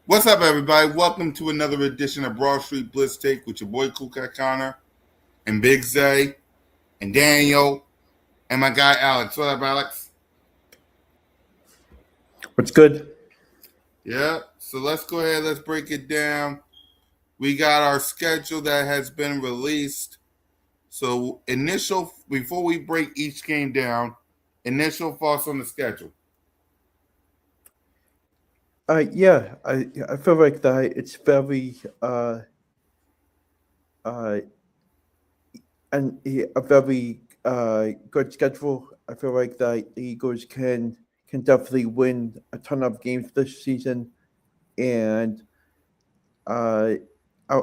What's up, everybody? Welcome to another edition of Broad Street Blitz Take with your boy Cool Cat Connor and Big Zay and Daniel and my guy Alex. What up, Alex? What's good? Yeah, so let's go ahead. Let's break it down. We got our schedule that has been released. So, before we break each game down, initial thoughts on the schedule. I feel like that it's very uh a very good schedule. I feel like the Eagles can definitely win a ton of games this season, and uh, I,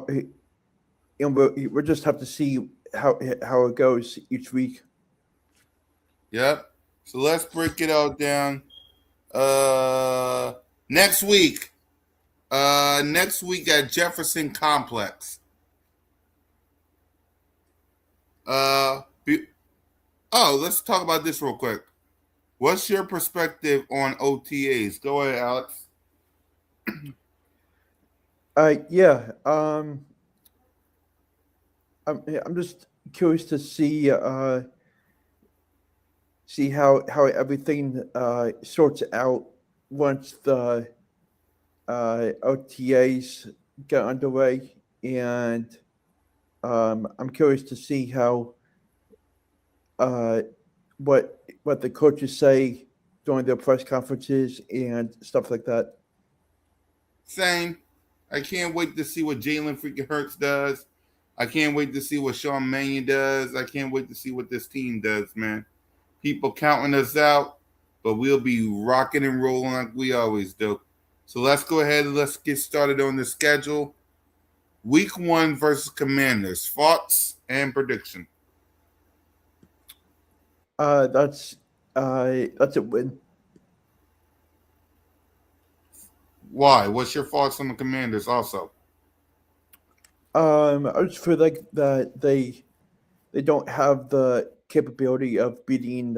and we'll just have to see how it goes each week. Yep. So let's break it all down. Uh, next week. Next week at Jefferson Complex. Uh, let's talk about this real quick. What's your perspective on OTAs? Go ahead, Alex. Yeah. I'm just curious to see how everything sorts out once the OTAs get underway, and I'm curious to see how uh, what the coaches say during their press conferences and stuff like that. Same. I can't wait to see what Jalen freaking Hurts does. I can't wait to see what Sean Mannion does. I can't wait to see what this team does, man. People counting us out, but we'll be rocking and rolling like we always do. So let's go ahead and let's get started on the schedule. Week 1 versus Commanders. Thoughts and prediction. Uh, that's that's a win. Why? What's your thoughts on the Commanders also? I just feel like that they don't have the capability of beating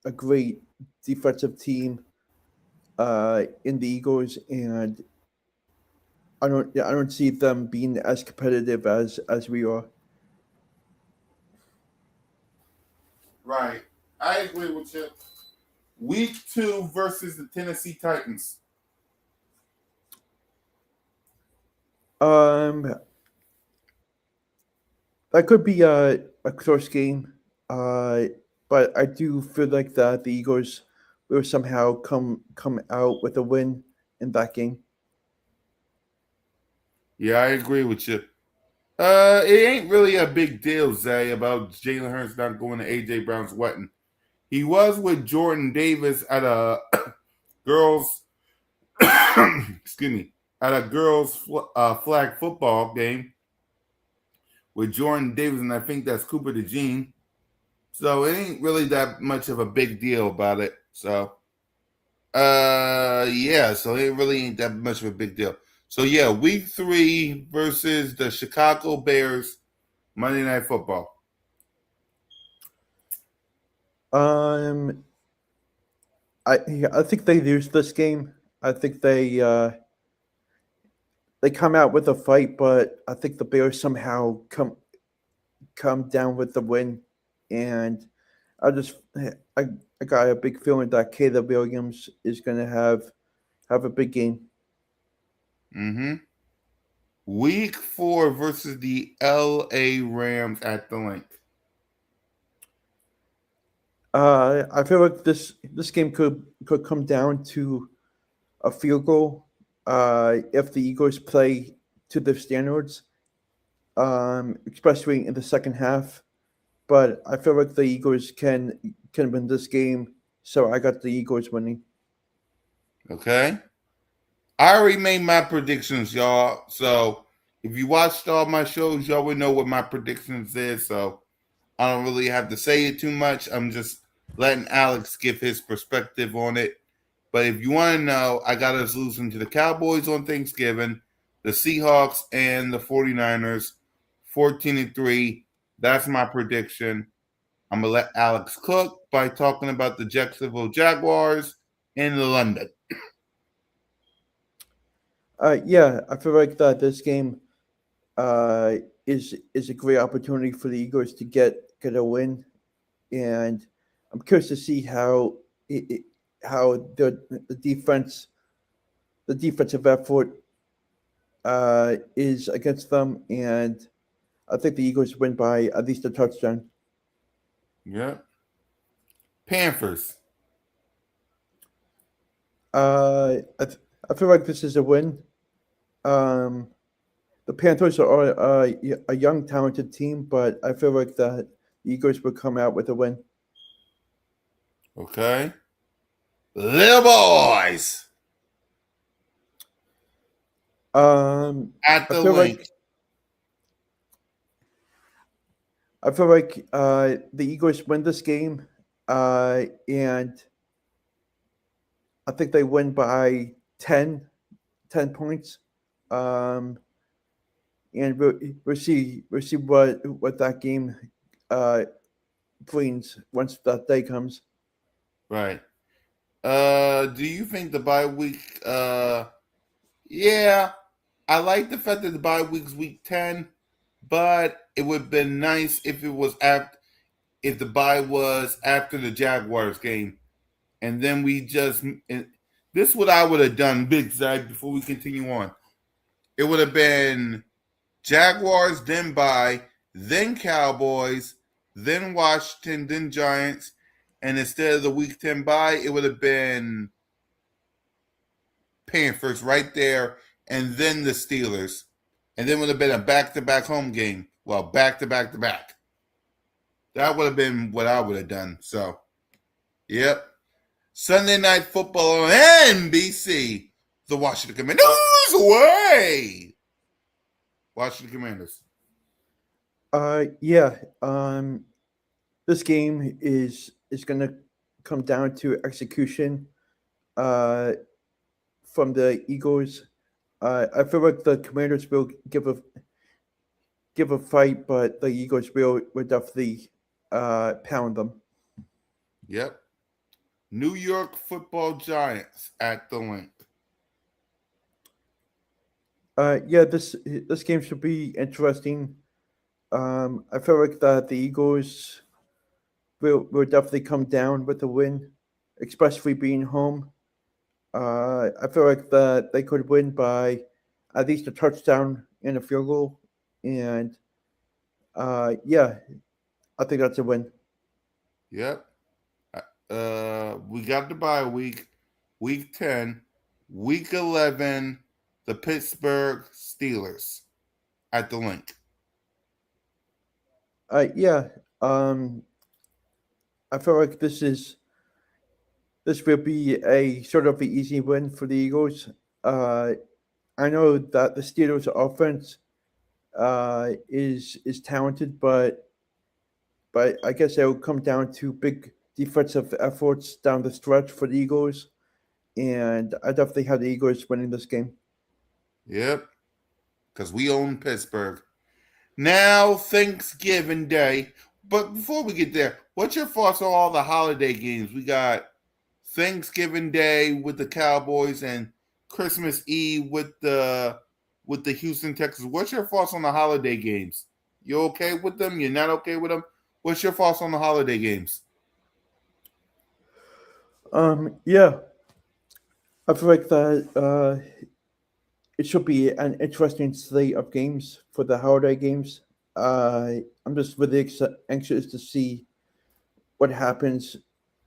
a great defensive team in the Eagles, and I don't see them being as competitive as we are. Right. I agree with you. Week 2 versus the Tennessee Titans. Um, that could be a close game, uh, but I do feel like that the Eagles will somehow come out with a win in that game. Yeah, I agree with you. It ain't really a big deal, Zay, about Jalen Hurts not going to AJ Brown's wedding. He was with Jordan Davis at a girls, excuse me, at a girls flag football game with Jordan Davis, and I think that's Cooper DeJean. So it ain't really that much of a big deal about it. So, yeah, so it really ain't that much of a big deal. So yeah, week 3 versus the Chicago Bears, Monday Night Football. Um, I think they lose this game. I think they come out with a fight, but I think the Bears somehow come down with the win, and I just I, I got a big feeling that Caleb Williams is going to have a big game. Mm-hmm. Week 4 versus the LA Rams at the link. I feel like this game could come down to a field goal if the Eagles play to their standards, especially in the second half. But I feel like the Eagles can win this game, so I got the Eagles winning. Okay. I already made my predictions, y'all. So if you watched all my shows, y'all would know what my predictions is. So I don't really have to say it too much. I'm just letting Alex give his perspective on it. But if you want to know, I got us losing to the Cowboys on Thanksgiving, the Seahawks, and the 49ers, 14-3. That's my prediction. I'm going to let Alex cook by talking about the Jacksonville Jaguars in London. Yeah, I feel like that this game uh, is a great opportunity for the Eagles to get a win, and I'm curious to see how the defense the defensive effort is against them, and I think the Eagles win by at least a touchdown. Yep. Panthers. I feel like this is a win. Um, the Panthers are a young, talented team, but I feel like that the Eagles will come out with a win. Okay. Little boys Um, at I the feel link. like the Eagles win this game, and I think they win by 10 points. Um, and we'll see what that game uh, brings once that day comes. Right. Do you think the bye week? Yeah, I like the fact that the bye week's week 10, but it would have been nice if it was after if the bye was after the Jaguars game, and then we just and this is what I would have done, Big Zag. Before we continue on, it would have been Jaguars, then bye, then Cowboys, then Washington, then Giants, and instead of the week 10 bye, it would have been Panthers right there, and then the Steelers, and then would have been a back-to-back home game. Well, back-to-back-to-back. That would have been what I would have done. So, yep. Sunday Night Football on NBC. The Washington Commanders away. Washington Commanders. Yeah. This game is going to come down to execution uh, from the Eagles. I feel like the Commanders will give a fight, but the Eagles will definitely pound them. Yep. New York Football Giants at the link. Yeah, this game should be interesting. I feel like that the Eagles will definitely come down with the win, especially being home. I feel like that they could win by at least a touchdown and a field goal, and yeah, I think that's a win. Yep. We got the bye week, week 10, week 11, the Pittsburgh Steelers at the link. Yeah, um, I feel like this will be a sort of an easy win for the Eagles. Uh, I know that the Steelers' offense is talented, but I guess it will come down to big defensive efforts down the stretch for the Eagles, and I definitely have the Eagles winning this game. Yep. Because we own Pittsburgh. Now, Thanksgiving Day. But before we get there, what's your thoughts on all the holiday games? We got Thanksgiving Day with the Cowboys and Christmas Eve with the Houston Texans. What's your thoughts on the holiday games? You okay with them? You're not okay with them? What's your thoughts on the holiday games? Yeah, I feel like that it should be an interesting slate of games for the holiday games. I'm just really anxious to see what happens,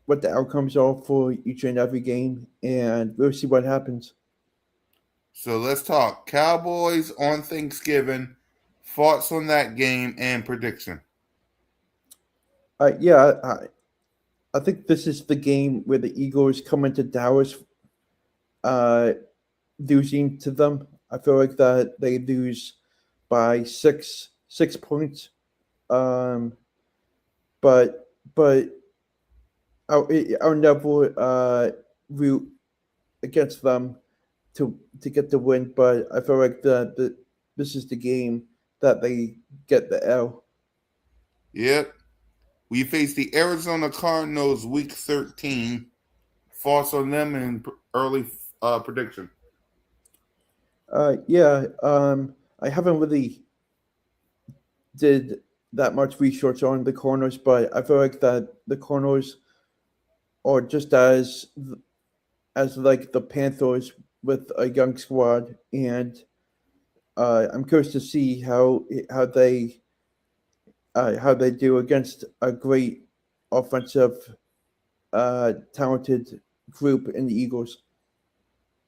what the outcomes are for each and every game, and we'll see what happens. So let's talk Cowboys on Thanksgiving. Thoughts on that game and prediction. Yeah, I think this is the game where the Eagles come into Dallas uh, losing to them. I feel like that they lose by 6 points. Um, but I'll never root against them to get the win. But I feel like the this is the game that they get the L. Yep. We face the Arizona Cardinals week 13. Thoughts on them and early prediction. Yeah, I haven't really did that much research on the corners, but I feel like that the corners are just as like the Panthers with a young squad, and I'm curious to see how they do against a great offensive, talented group in the Eagles.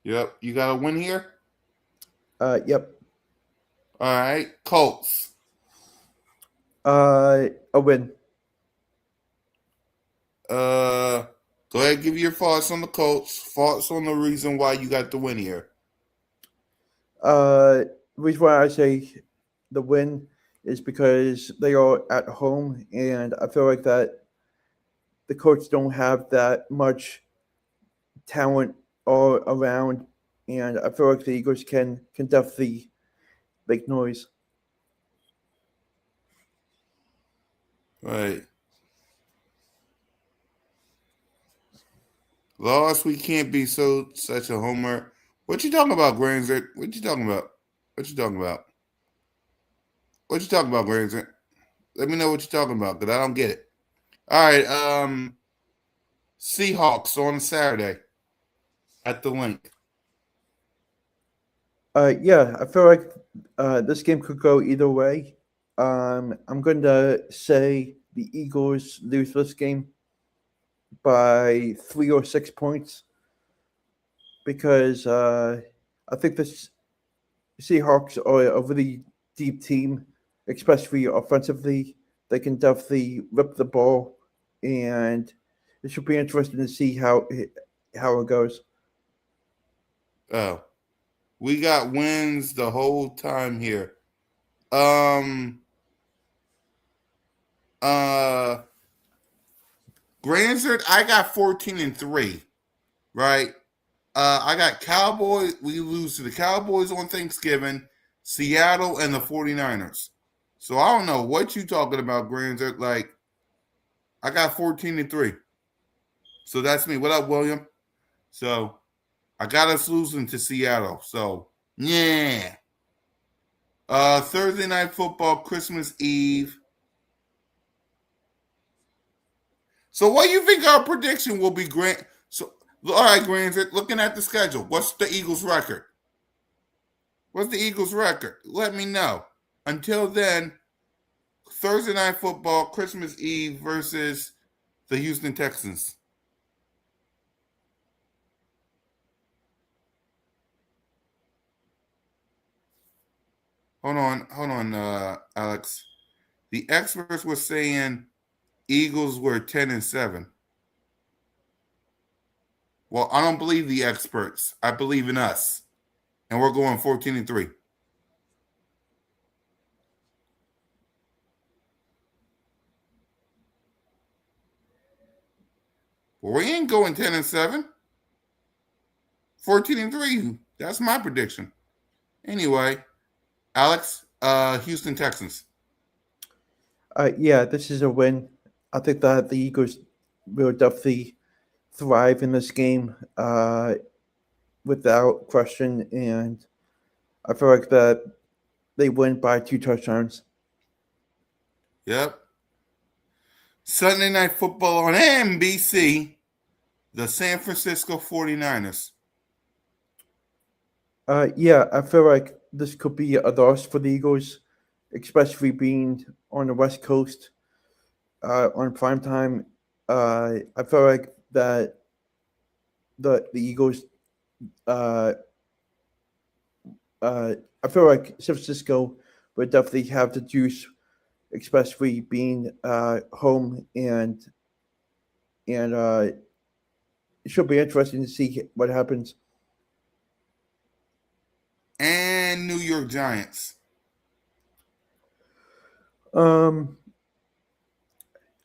Yep. You got a win here? Yep. All right. Colts. A win. Uh, Go ahead, give your thoughts on the Colts. Thoughts on the reason why you got the win here. Uh, reason why I say the win is because they are at home, and I feel like that the Colts don't have that much talent all around, and I feel like the Eagles can definitely make noise. Right. Lost. We can't be such a homer. What you talking about, Granzer? What you talking about? What you talking about? What you talking about, Granzer? Let me know what you're talking about, because I don't get it. All right. Seahawks on Saturday at the link. Yeah, I feel like this game could go either way. I'm going to say the Eagles lose this game by 3 or 6 points because I think the Seahawks are a really deep team, especially offensively. They can definitely rip the ball, and it should be interesting to see how it goes. Oh, we got wins the whole time here. Um. Uh. Granzer, I got 14-3. Right. I got Cowboys. We lose to the Cowboys on Thanksgiving, Seattle, and the 49ers. So I don't know what you talking about, Granzer. Like, I got 14-3. So that's me. What up, William? So I got us losing to Seattle. So yeah. Thursday night football, Christmas Eve. So what do you think our prediction will be, Grant? So all right, Granzer, looking at the schedule, what's the Eagles' record? What's the Eagles' record? Let me know. Until then, Thursday night football, Christmas Eve versus the Houston Texans. Hold on, Alex. The experts were saying Eagles were 10-7. Well, I don't believe the experts. I believe in us, and we're going 14-3. Well, we ain't going 10-7. 14-3. That's my prediction. Anyway, Alex, Houston Texans. Yeah, this is a win. I think that the Eagles will definitely thrive in this game, without question, and I feel like that they win by 2 touchdowns. Yep. Sunday night football on NBC. The San Francisco 49ers. Yeah, I feel like this could be a loss for the Eagles, especially being on the West Coast, on prime time. I feel like that the Eagles. Uh, I feel like San Francisco would definitely have the juice, especially being home, and it should be interesting to see what happens. And New York Giants. Um,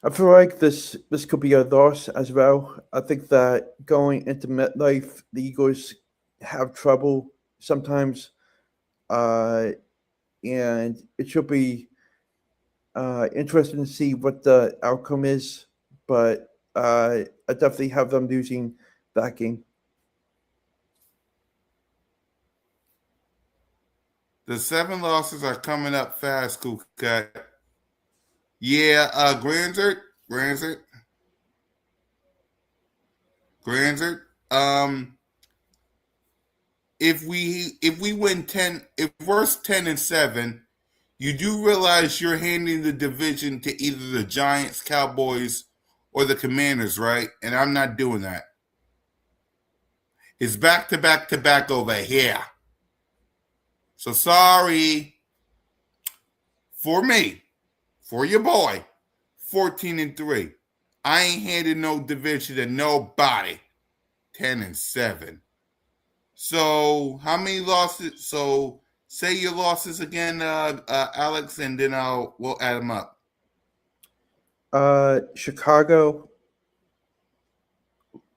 I feel like this could be a loss as well. I think that going into MetLife, the Eagles have trouble sometimes, uh, and it should be interesting to see what the outcome is. But I definitely have them losing that game. The 7 losses are coming up fast, Cool Cat. Yeah, Granzert. If we win 10, if we're 10-7, you do realize you're handing the division to either the Giants, Cowboys, or the Commanders, right? And I'm not doing that. It's back to back to back over here. So sorry for me, for your boy, 14-3. I ain't handing no division to nobody. 10-7. So how many losses? So say your losses again, Alex, and then we'll add them up. Chicago,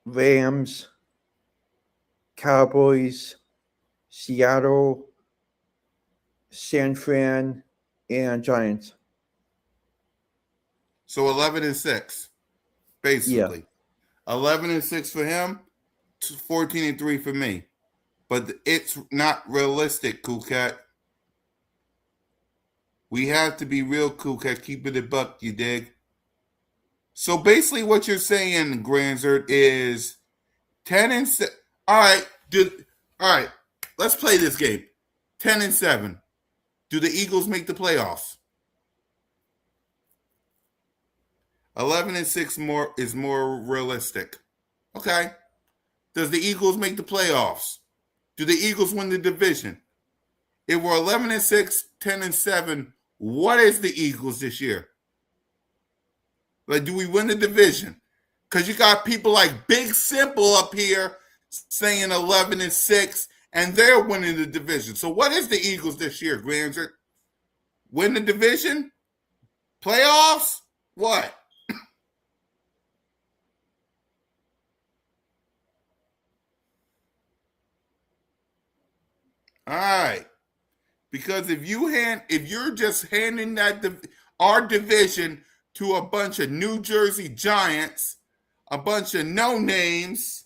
Rams, Cowboys, Seattle, San Fran, and Giants. So 11-6, basically. 11-6 for him, 14-3 for me. But it's not realistic, Cool Cat. We have to be real, Cool Cat. Keep it a buck, you dig? So basically, what you're saying, Granzert, is 10-7. All right, all right. Let's play this game. 10-7. Do the Eagles make the playoffs? 11-6 is more realistic. Okay. Does the Eagles make the playoffs? Do the Eagles win the division? If we're 11-6, 10-7, what is the Eagles this year? Like, do we win the division? Because you got people like Big Simple up here saying 11-6, and they're winning the division. So what is the Eagles this year, Granzer? Win the division? Playoffs? What? All right. Because if you're just handing that our division to a bunch of New Jersey Giants, a bunch of no names,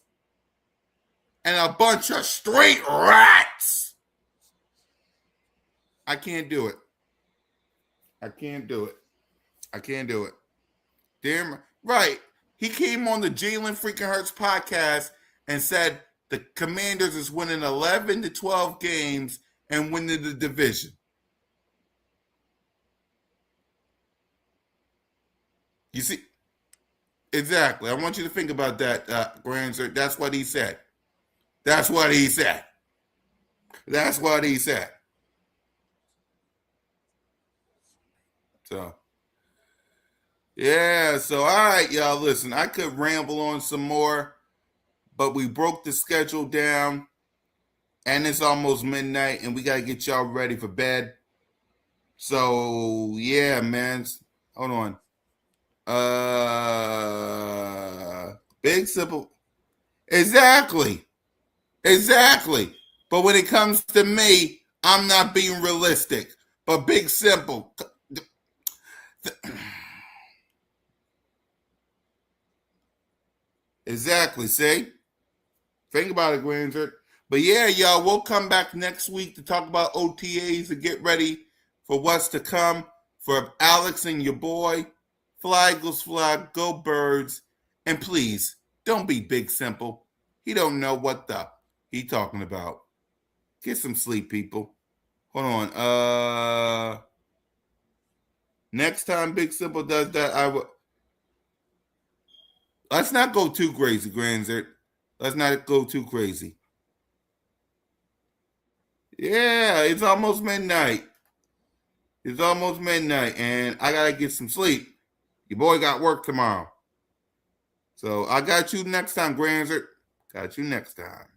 and a bunch of straight rats, I can't do it. I can't do it. Damn right. He came on the Jalen freaking Hurts podcast and said the Commanders is winning 11 to 12 games and winning the division. You see, exactly. I want you to think about that, Granzer. That's what he said. So, yeah. So, all right, y'all. Listen, I could ramble on some more, but we broke the schedule down, and it's almost midnight, and we got to get y'all ready for bed. So, yeah, man. Hold on. Big Simple. Exactly. But when it comes to me, I'm not being realistic. But Big Simple. Exactly. See? Think about it, Granzer. But yeah, y'all, we'll come back next week to talk about OTAs and get ready for what's to come. For Alex and your boy, fly, Eagles, fly, go Birds. And please, don't be Big Simple. He don't know what the he talking about. Get some sleep, people. Hold on. Next time Big Simple does that, I will. Let's not go too crazy, Granzer. Let's not go too crazy. Yeah, it's almost midnight. And I gotta get some sleep. Your boy got work tomorrow. So I got you next time, Granzer. Got you next time.